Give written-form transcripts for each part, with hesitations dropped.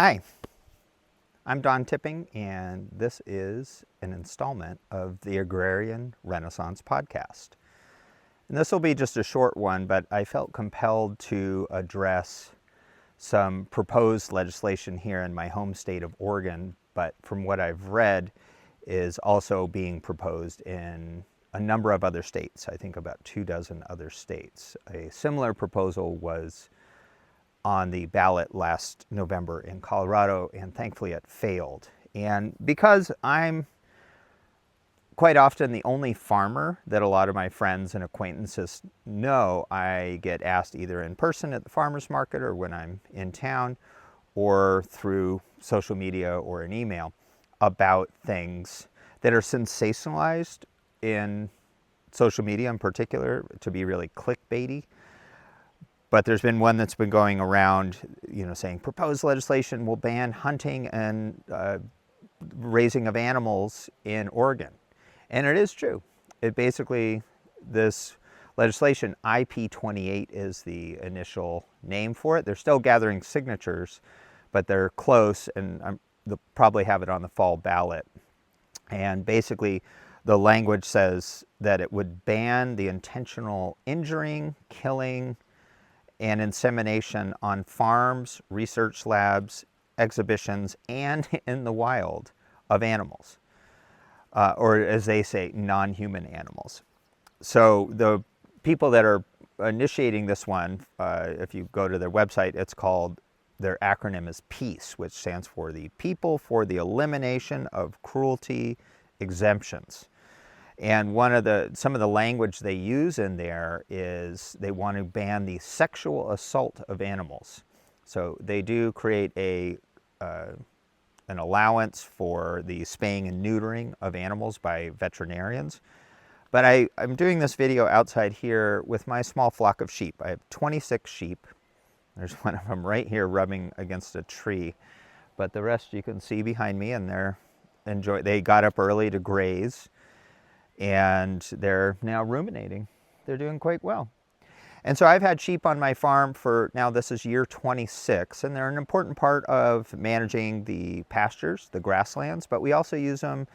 Hi, I'm Don Tipping, and this is an installment of the Agrarian Renaissance podcast. And this will be just a short one, but I felt compelled to address some proposed legislation here in my home state of Oregon, but from what I've read is also being proposed in a number of other states, I think about 24 other states. A similar proposal was on the ballot last November in Colorado, and thankfully it failed. And because I'm quite often the only farmer that a lot of my friends and acquaintances know, I get asked either in person at the farmer's market or when I'm in town or through social media or an email about things that are sensationalized in social media in particular to be really clickbaity. But there's been one that's been going around, saying proposed legislation will ban hunting and raising of animals in Oregon. And it is true. It basically, this legislation, IP58 is the initial name for it. They're still gathering signatures, but they're close, and they'll probably have it on the fall ballot. And basically, the language says that it would ban the intentional injuring, killing, and insemination on farms, research labs, exhibitions, and in the wild of animals, or as they say, non-human animals. So the people that are initiating this one, if you go to their website, their acronym is PEACE, which stands for the People for the Elimination of Cruelty Exemptions. And some of the language they use in there is they want to ban the sexual assault of animals. So they do create an allowance for the spaying and neutering of animals by veterinarians. But I'm doing this video outside here with my small flock of sheep. I have 26 sheep. There's one of them right here rubbing against a tree. But the rest you can see behind me, and they got up early to graze. And they're now ruminating. They're doing quite well. And so I've had sheep on my farm for now, this is year 26, and they're an important part of managing the pastures, the grasslands, but we also use them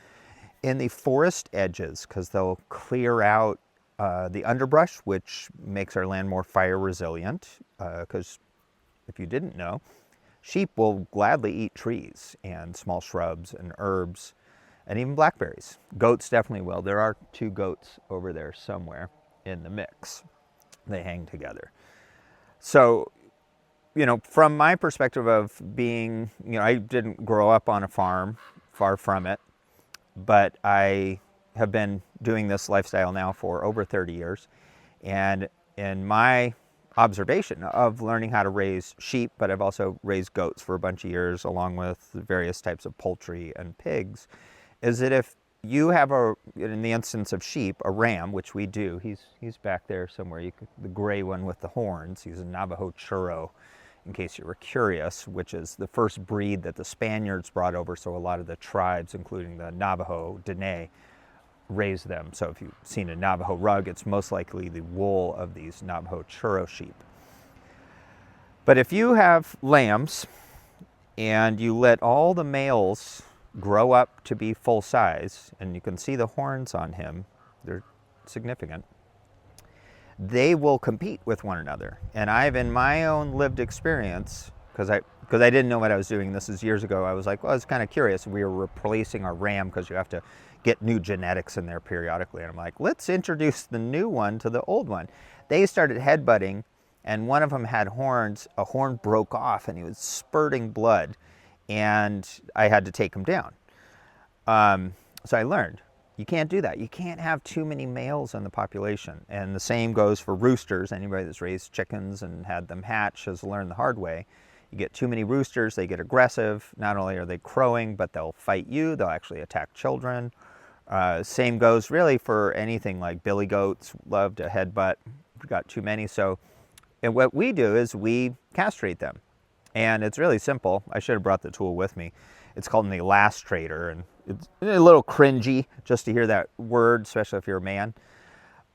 in the forest edges because they'll clear out the underbrush, which makes our land more fire resilient. Because if you didn't know, sheep will gladly eat trees and small shrubs and herbs, and even blackberries. Goats definitely will. There are 2 goats over there somewhere in the mix. They hang together. So, from my perspective of being, I didn't grow up on a farm, far from it, but I have been doing this lifestyle now for over 30 years. And in my observation of learning how to raise sheep, but I've also raised goats for a bunch of years, along with various types of poultry and pigs, is that if you have in the instance of sheep, a ram, which we do, he's back there somewhere, the gray one with the horns, he's a Navajo churro, in case you were curious, which is the first breed that the Spaniards brought over, so a lot of the tribes, including the Navajo, Dene, raise them. So if you've seen a Navajo rug, it's most likely the wool of these Navajo churro sheep. But if you have lambs, and you let all the males grow up to be full size, and you can see the horns on him, they're significant, they will compete with one another. And I've, in my own lived experience, because I didn't know what I was doing, this is years ago, I was like, well, I was kind of curious. We were replacing our ram because you have to get new genetics in there periodically. And I'm like, let's introduce the new one to the old one. They started headbutting, and one of them had horns. A horn broke off, and he was spurting blood. And I had to take him down. So I learned, you can't do that. You can't have too many males in the population. And the same goes for roosters. Anybody that's raised chickens and had them hatch has learned the hard way. You get too many roosters, they get aggressive. Not only are they crowing, but they'll fight you. They'll actually attack children. Same goes really for anything like billy goats, love to headbutt. We've got too many. And what we do is we castrate them. And it's really simple. I should have brought the tool with me. It's called an elastrator, and it's a little cringy just to hear that word, especially if you're a man.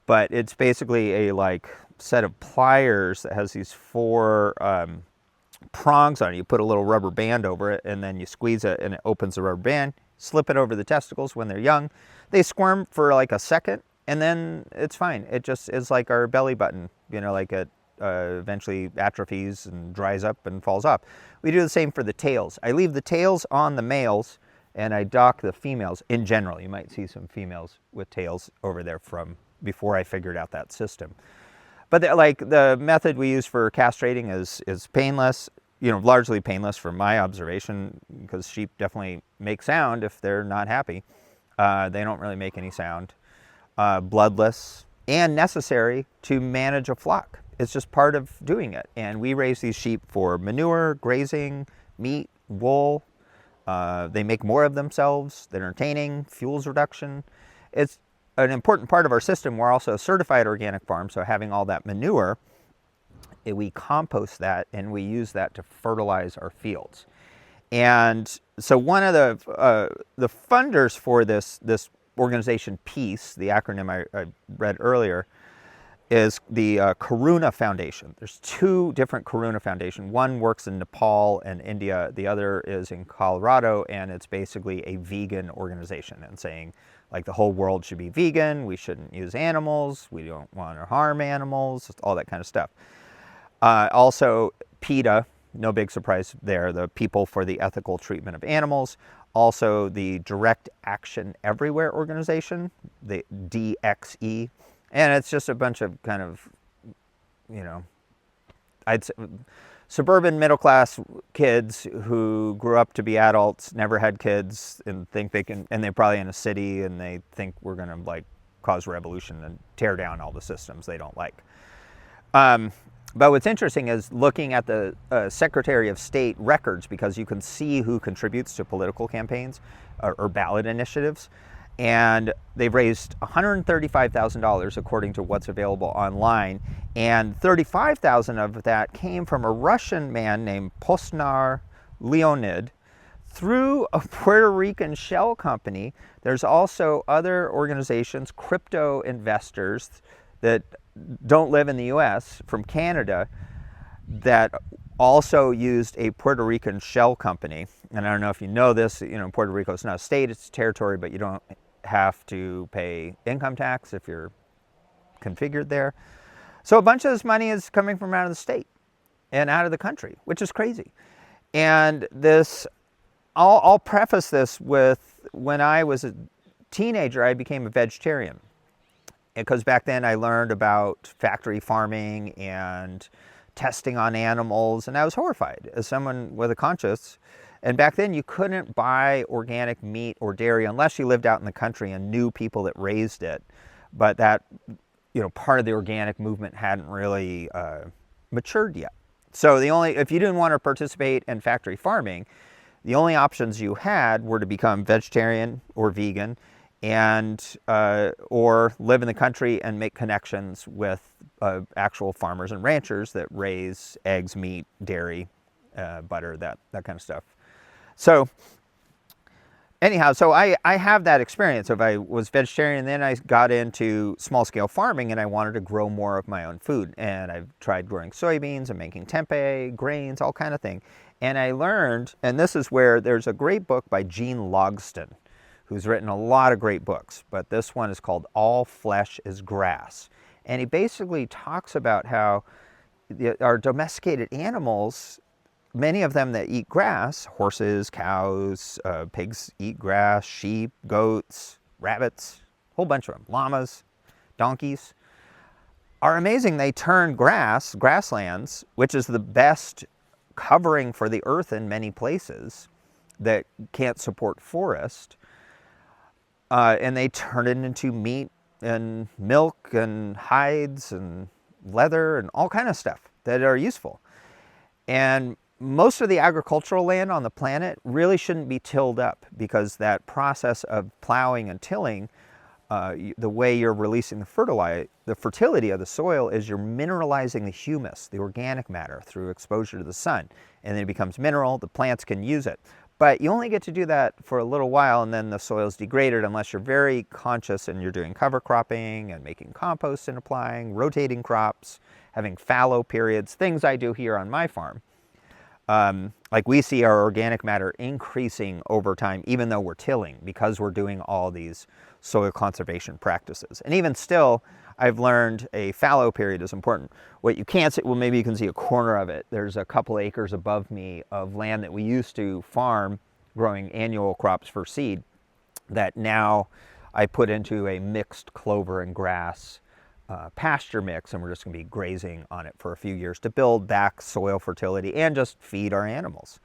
But it's basically a set of pliers that has these 4 prongs on it. You put a little rubber band over it, and then you squeeze it, and it opens the rubber band. Slip it over the testicles when they're young. They squirm for like a second, and then it's fine. It just is like our belly button, you know, like it eventually atrophies and dries up and falls off. We do the same for the tails. I leave the tails on the males, and I dock the females. In general, you might see some females with tails over there from before I figured out that system. But like the method we use for castrating is painless, you know, largely painless from my observation, because sheep definitely make sound if they're not happy. They don't really make any sound. Bloodless and necessary to manage a flock. It's just part of doing it. And we raise these sheep for manure, grazing, meat, wool. They make more of themselves. They're entertaining, fuels reduction. It's an important part of our system. We're also a certified organic farm, so having all that manure, we compost that and we use that to fertilize our fields. And so one of the funders for this organization PEACE, the acronym I read earlier, is the Karuna Foundation. There's two different Karuna Foundation. One works in Nepal and India. The other is in Colorado, and it's basically a vegan organization and saying, like, the whole world should be vegan. We shouldn't use animals. We don't want to harm animals, all that kind of stuff. Also, PETA, no big surprise there, the People for the Ethical Treatment of Animals. Also, the Direct Action Everywhere organization, the DXE. And it's just a bunch of kind of, you know, I'd say suburban middle-class kids who grew up to be adults, never had kids, and think they can, and they're probably in a city, and they think we're going to, like, cause revolution and tear down all the systems they don't like. But what's interesting is looking at the Secretary of State records, because you can see who contributes to political campaigns or ballot initiatives. And they've raised $135,000 according to what's available online, and $35,000 of that came from a Russian man named Postnar Leonid through a Puerto Rican shell company. There's also other organizations, crypto investors that don't live in the US from Canada, that also used a Puerto Rican shell company. And I don't know if you know this, you know, Puerto Rico is not a state, it's a territory, but you don't have to pay income tax if you're configured there. So a bunch of this money is coming from out of the state and out of the country, which is crazy. And this, I'll preface this with, when I was a teenager, I became a vegetarian. Because back then I learned about factory farming and testing on animals, and I was horrified as someone with a conscience. And back then you couldn't buy organic meat or dairy unless you lived out in the country and knew people that raised it. But that, you know, part of the organic movement hadn't really matured yet. So if you didn't want to participate in factory farming, the only options you had were to become vegetarian or vegan, and or live in the country and make connections with actual farmers and ranchers that raise eggs, meat, dairy, butter, that kind of stuff. So anyhow, so I have that experience of, I was vegetarian, and then I got into small-scale farming, and I wanted to grow more of my own food. And I've tried growing soybeans and making tempeh, grains, all kind of thing. And I learned, and this is where there's a great book by Gene Logston, who's written a lot of great books, but this one is called All Flesh is Grass. And he basically talks about how our domesticated animals, many of them that eat grass, horses, cows, pigs eat grass, sheep, goats, rabbits, a whole bunch of them, llamas, donkeys, are amazing. They turn grasslands, which is the best covering for the earth in many places that can't support forest, and they turn it into meat and milk and hides and leather and all kind of stuff that are useful. And most of the agricultural land on the planet really shouldn't be tilled up, because that process of plowing and tilling, the way you're releasing the fertility of the soil is you're mineralizing the humus, the organic matter, through exposure to the sun. And then it becomes mineral, the plants can use it. But you only get to do that for a little while, and then the soil's degraded unless you're very conscious and you're doing cover cropping and making compost and applying, rotating crops, having fallow periods, things I do here on my farm. Like we see our organic matter increasing over time, even though we're tilling, because we're doing all these soil conservation practices. And even still, I've learned a fallow period is important. What you can't see, well, maybe you can see a corner of it. There's a couple acres above me of land that we used to farm growing annual crops for seed that now I put into a mixed clover and grass pasture mix, and we're just going to be grazing on it for a few years to build back soil fertility and just feed our animals.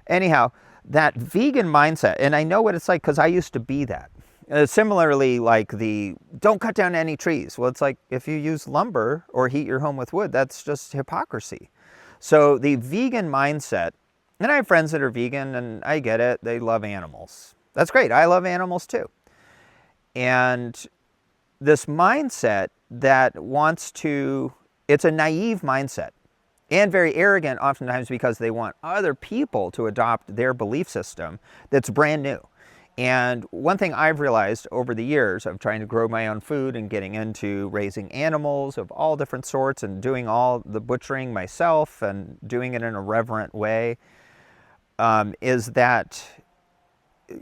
Anyhow, that vegan mindset, and I know what it's like because I used to be that. Similarly, like the don't cut down any trees. Well, it's like if you use lumber or heat your home with wood, that's just hypocrisy. So the vegan mindset, and I have friends that are vegan and I get it, they love animals. That's great, I love animals too. And this mindset that wants to, it's a naive mindset and very arrogant oftentimes because they want other people to adopt their belief system that's brand new. And one thing I've realized over the years of trying to grow my own food and getting into raising animals of all different sorts and doing all the butchering myself and doing it in a reverent way is that,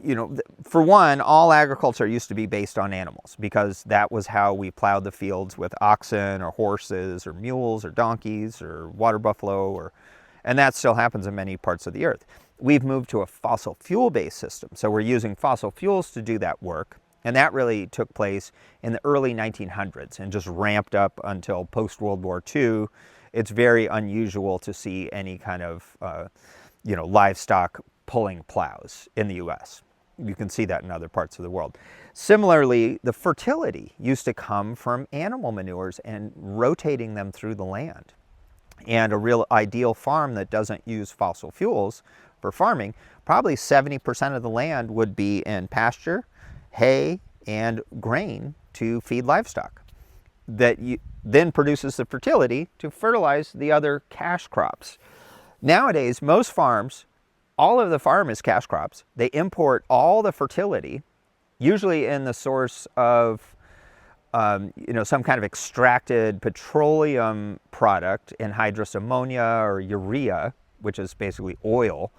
you know, for one, all agriculture used to be based on animals because that was how we plowed the fields with oxen or horses or mules or donkeys or water buffalo, and that still happens in many parts of the earth. We've moved to a fossil fuel-based system, so we're using fossil fuels to do that work, and that really took place in the early 1900s and just ramped up until post-World War II. It's very unusual to see any kind of, livestock pulling plows in the US. You can see that in other parts of the world. Similarly, the fertility used to come from animal manures and rotating them through the land. And a real ideal farm that doesn't use fossil fuels for farming, probably 70% of the land would be in pasture, hay, and grain to feed livestock. That then produces the fertility to fertilize the other cash crops. Nowadays, most farms, all of the farm is cash crops. They import all the fertility, usually in the source of some kind of extracted petroleum product, anhydrous ammonia or urea, which is basically oil.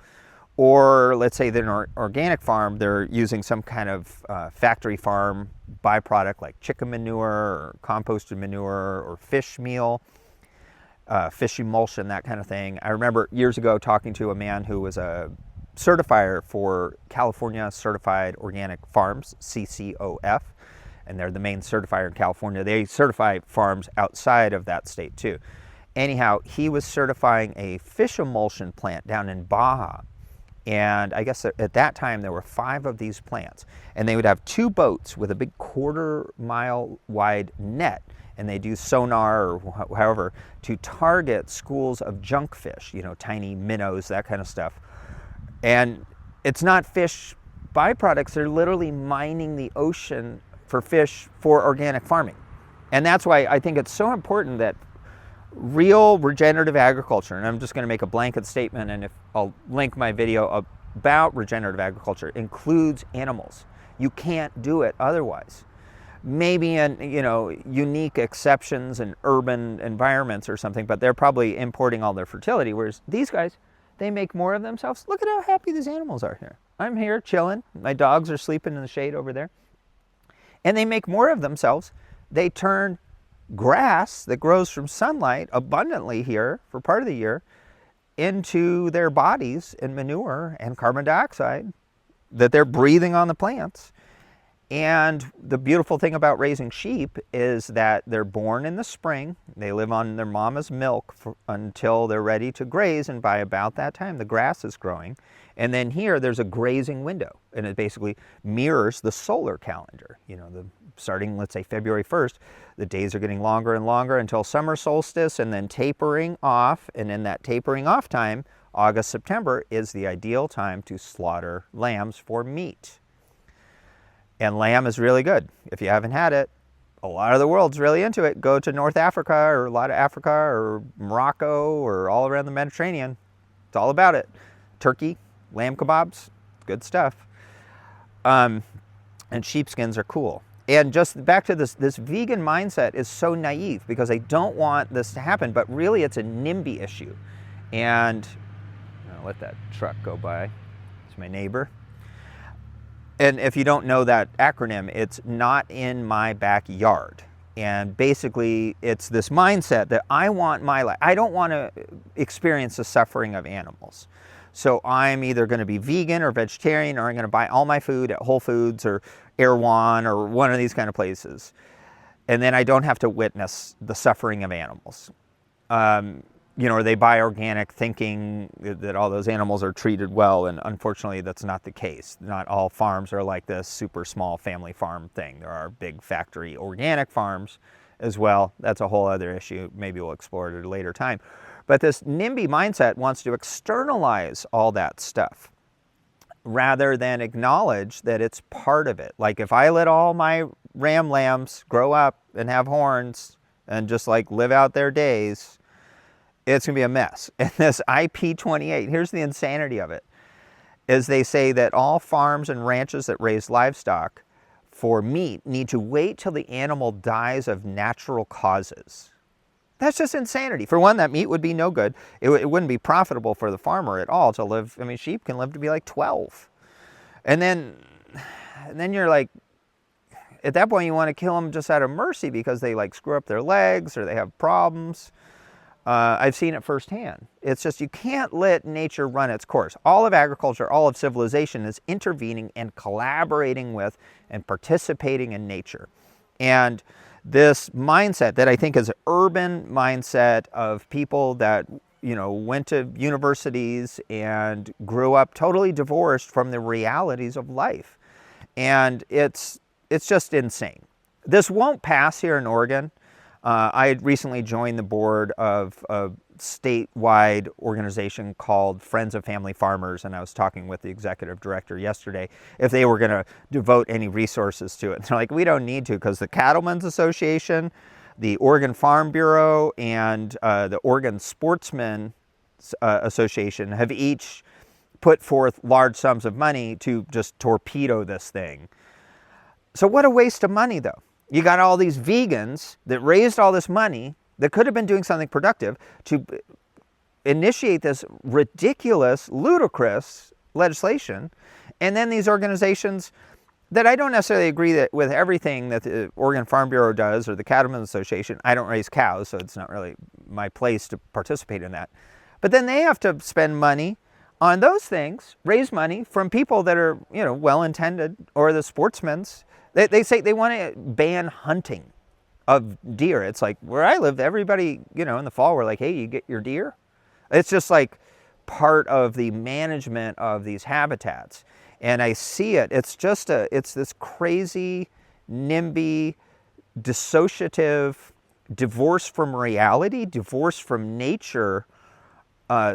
Or let's say that in an organic farm, they're using some kind of factory farm byproduct like chicken manure or composted manure or fish meal, fish emulsion, that kind of thing. I remember years ago talking to a man who was a certifier for California Certified Organic Farms, CCOF, and they're the main certifier in California. They certify farms outside of that state too. Anyhow, he was certifying a fish emulsion plant down in Baja. And I guess at that time there were 5 of these plants, and they would have 2 boats with a big 1/4 mile wide net, and they'd use sonar or however to target schools of junk fish, tiny minnows, that kind of stuff. And it's not fish byproducts, they're literally mining the ocean for fish for organic farming. And that's why I think it's so important that real regenerative agriculture, and I'm just going to make a blanket statement, and if I'll link my video about regenerative agriculture, includes animals. You can't do it otherwise. Maybe in unique exceptions in urban environments or something, but they're probably importing all their fertility, whereas these guys, they make more of themselves. Look at how happy these animals are here. I'm here chilling. My dogs are sleeping in the shade over there. And they make more of themselves. They turn grass that grows from sunlight abundantly here for part of the year into their bodies and manure and carbon dioxide that they're breathing on the plants. And the beautiful thing about raising sheep is that they're born in the spring. They live on their mama's milk until they're ready to graze, and by about that time the grass is growing. And then here there's a grazing window, and it basically mirrors the solar calendar. Starting, let's say, February 1st, the days are getting longer and longer until summer solstice, and then tapering off. And in that tapering off time, August, September, is the ideal time to slaughter lambs for meat. And lamb is really good. If you haven't had it, a lot of the world's really into it. Go to North Africa, or a lot of Africa, or Morocco, or all around the Mediterranean. It's all about it. Turkey, lamb kebabs, good stuff. And sheepskins are cool. And just back to this vegan mindset is so naive because they don't want this to happen, but really it's a NIMBY issue. And I'll let that truck go by. It's my neighbor. And if you don't know that acronym, it's not in my backyard. And basically, it's this mindset that I want my life. I don't want to experience the suffering of animals. So I'm either going to be vegan or vegetarian, or I'm going to buy all my food at Whole Foods or Erewhon or one of these kind of places. And then I don't have to witness the suffering of animals. You know, or they buy organic thinking that all those animals are treated well, and unfortunately that's not the case. Not all farms are like this super small family farm thing. There are big factory organic farms as well. That's a whole other issue. Maybe we'll explore it at a later time. But this NIMBY mindset wants to externalize all that stuff rather than acknowledge that it's part of it. Like if I let all my ram lambs grow up and have horns and just like live out their days, it's going to be a mess. And this IP58, here's the insanity of it, is they say that all farms and ranches that raise livestock for meat need to wait till the animal dies of natural causes. That's just insanity. For one, that meat would be no good. It wouldn't be profitable for the farmer at all to live. I mean, sheep can live to be like 12. And then you're like, at that point you want to kill them just out of mercy because they like screw up their legs or they have problems. I've seen it firsthand. It's just you can't let nature run its course. All of agriculture, all of civilization is intervening and collaborating with and participating in nature. And this mindset that I think is an urban mindset of people that, you know, went to universities and grew up totally divorced from the realities of life. And it's just insane. This won't pass here in Oregon. I had recently joined the board of a statewide organization called Friends of Family Farmers, and I was talking with the executive director yesterday if they were going to devote any resources to it. And they're like, we don't need to, because the Cattlemen's Association, the Oregon Farm Bureau, and the Oregon Sportsmen Association have each put forth large sums of money to just torpedo this thing. So what a waste of money, though. You got all these vegans that raised all this money that could have been doing something productive to initiate this ridiculous, ludicrous legislation. And then these organizations that I don't necessarily agree with everything that the Oregon Farm Bureau does or the Cattlemen's Association. I don't raise cows, so it's not really my place to participate in that. But then they have to spend money on those things, raise money from people that are, you know, well-intended, or the sportsmen's. They say they want to ban hunting of deer. It's like where I live, everybody, you know, in the fall, we're like, hey, you get your deer? It's just like part of the management of these habitats. And I see it. It's just it's this crazy, NIMBY, dissociative, divorce from reality, divorce from nature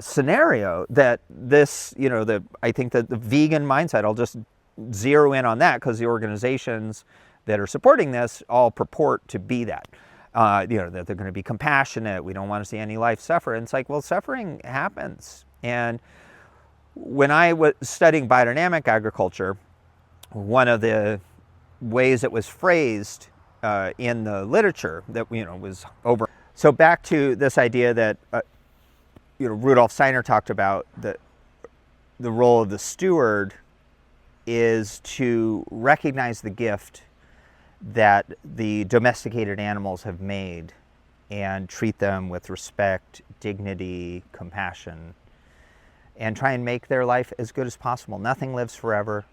scenario that this, you know, I think that the vegan mindset, I'll just zero in on that because the organizations that are supporting this all purport to be that. You know, that they're going to be compassionate. We don't want to see any life suffer. And it's like, well, suffering happens. And when I was studying biodynamic agriculture, one of the ways it was phrased in the literature that, you know, was over. So back to this idea that, you know, Rudolf Steiner talked about the role of the steward is to recognize the gift that the domesticated animals have made and treat them with respect, dignity, compassion, and try and make their life as good as possible. Nothing lives forever,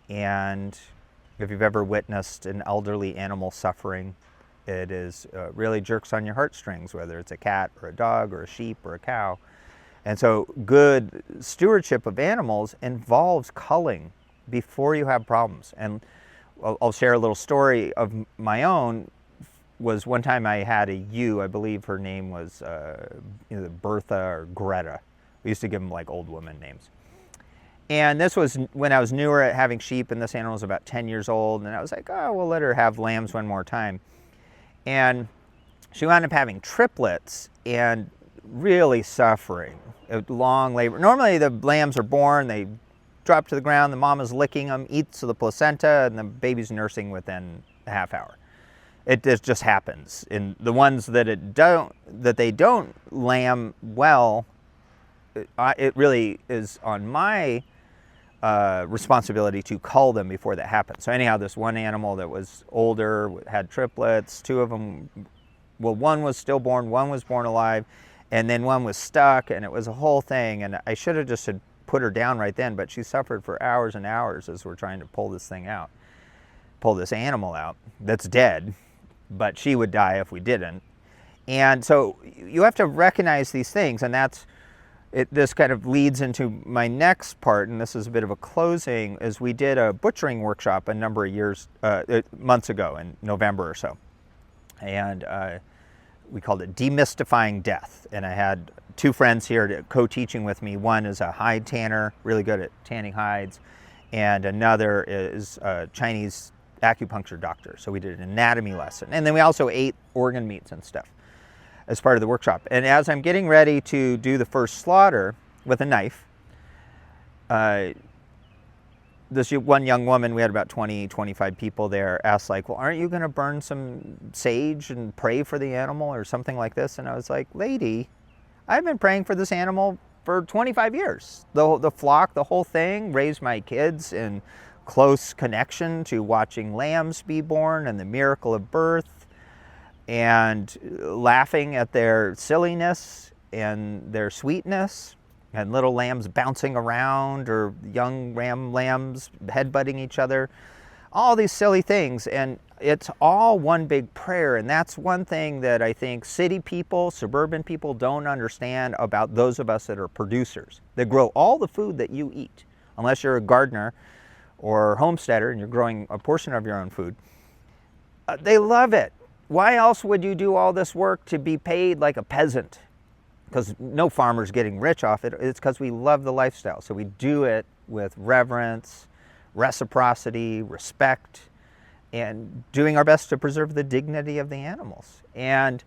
and if you've ever witnessed an elderly animal suffering, it is really jerks on your heartstrings, whether it's a cat or a dog or a sheep or a cow. And so good stewardship of animals involves culling before you have problems. And I'll share a little story of my own. Was one time I had a ewe, I believe her name was either Bertha or Greta. We used to give them like old woman names. And this was when I was newer at having sheep, and this animal was about 10 years old, and I was like, oh, we'll let her have lambs one more time. And she wound up having triplets and really suffering, a long labor. Normally the lambs are born, they drop to the ground, the mama's licking them, eats the placenta, and the baby's nursing within a half hour. It just happens. In the ones that they don't lamb well, it really is on my responsibility to cull them before that happens. So anyhow, this one animal that was older, had triplets, two of them, well, one was stillborn, one was born alive, and then one was stuck, and it was a whole thing. And I should have just had put her down right then, but she suffered for hours and hours as we're trying to pull this thing out, pull this animal out that's dead, but she would die if we didn't. And so you have to recognize these things, and this kind of leads into my next part, and this is a bit of a closing, is we did a butchering workshop a number of months ago in November or so. And we called it Demystifying Death. And I had two friends here co-teaching with me. One is a hide tanner, really good at tanning hides, and another is a Chinese acupuncture doctor. So we did an anatomy lesson. And then we also ate organ meats and stuff as part of the workshop. And as I'm getting ready to do the first slaughter with a knife, this one young woman, we had about 20, 25 people there, asked like, well, aren't you gonna burn some sage and pray for the animal or something like this? And I was like, lady, I've been praying for this animal for 25 years. The flock, the whole thing, raised my kids in close connection to watching lambs be born and the miracle of birth, and laughing at their silliness and their sweetness, and little lambs bouncing around, or young ram lambs headbutting each other, all these silly things. And it's all one big prayer. And that's one thing that I think city people, suburban people don't understand about those of us that are producers, that grow all the food that you eat, unless you're a gardener or homesteader and you're growing a portion of your own food. They love it. Why else would you do all this work to be paid like a peasant? Because no farmer's getting rich off it. It's because we love the lifestyle. So we do it with reverence, reciprocity, respect, and doing our best to preserve the dignity of the animals. And,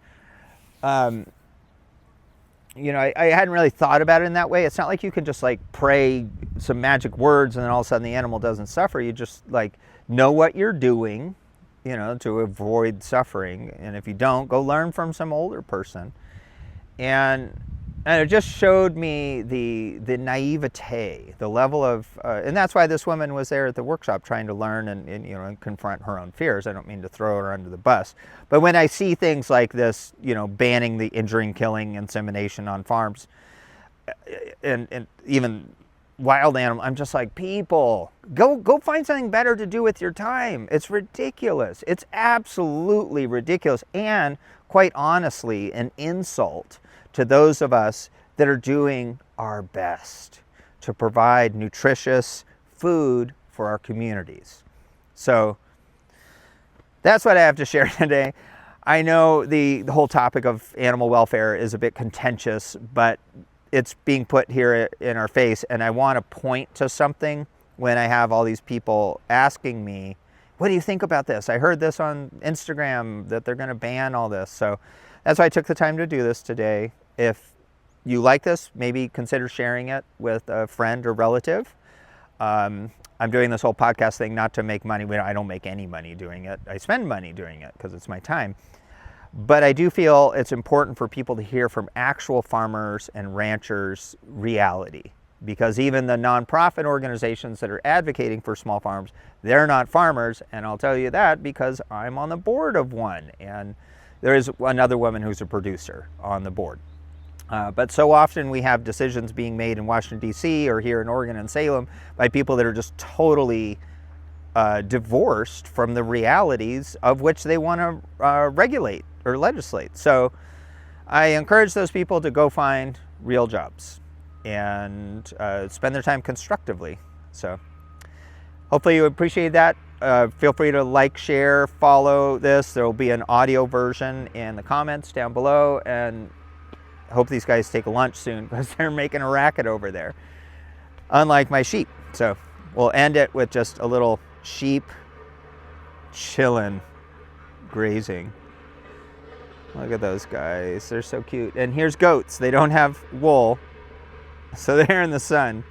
you know, I hadn't really thought about it in that way. It's not like you can just like pray some magic words and then all of a sudden the animal doesn't suffer. You just like know what you're doing, you know, to avoid suffering. And if you don't, go learn from some older person. And it just showed me the naivete, the level of, and that's why this woman was there at the workshop trying to learn and you know, and confront her own fears. I don't mean to throw her under the bus, but when I see things like this, you know, banning the injuring, killing, insemination on farms, and even wild animal, I'm just like, people, go find something better to do with your time. It's ridiculous. It's absolutely ridiculous, and quite honestly, an insult to those of us that are doing our best to provide nutritious food for our communities. So that's what I have to share today. I know the whole topic of animal welfare is a bit contentious, but it's being put here in our face, and I want to point to something when I have all these people asking me, what do you think about this? I heard this on Instagram that they're going to ban all this. So that's why I took the time to do this today. If you like this, maybe consider sharing it with a friend or relative. I'm doing this whole podcast thing not to make money. I don't make any money doing it. I spend money doing it because it's my time. But I do feel it's important for people to hear from actual farmers and ranchers reality. Because even the nonprofit organizations that are advocating for small farms, they're not farmers. And I'll tell you that because I'm on the board of one. And there is another woman who's a producer on the board. But so often we have decisions being made in Washington, D.C. or here in Oregon and Salem by people that are just totally divorced from the realities of which they want to regulate or legislate. So I encourage those people to go find real jobs and spend their time constructively. So hopefully you appreciate that. Feel free to like, share, follow this. There will be an audio version in the comments down below, and I hope these guys take a lunch soon because they're making a racket over there, unlike my sheep. So we'll end it with just a little sheep chilling, grazing. Look at those guys. They're so cute. And here's goats. They don't have wool, so they're in the sun.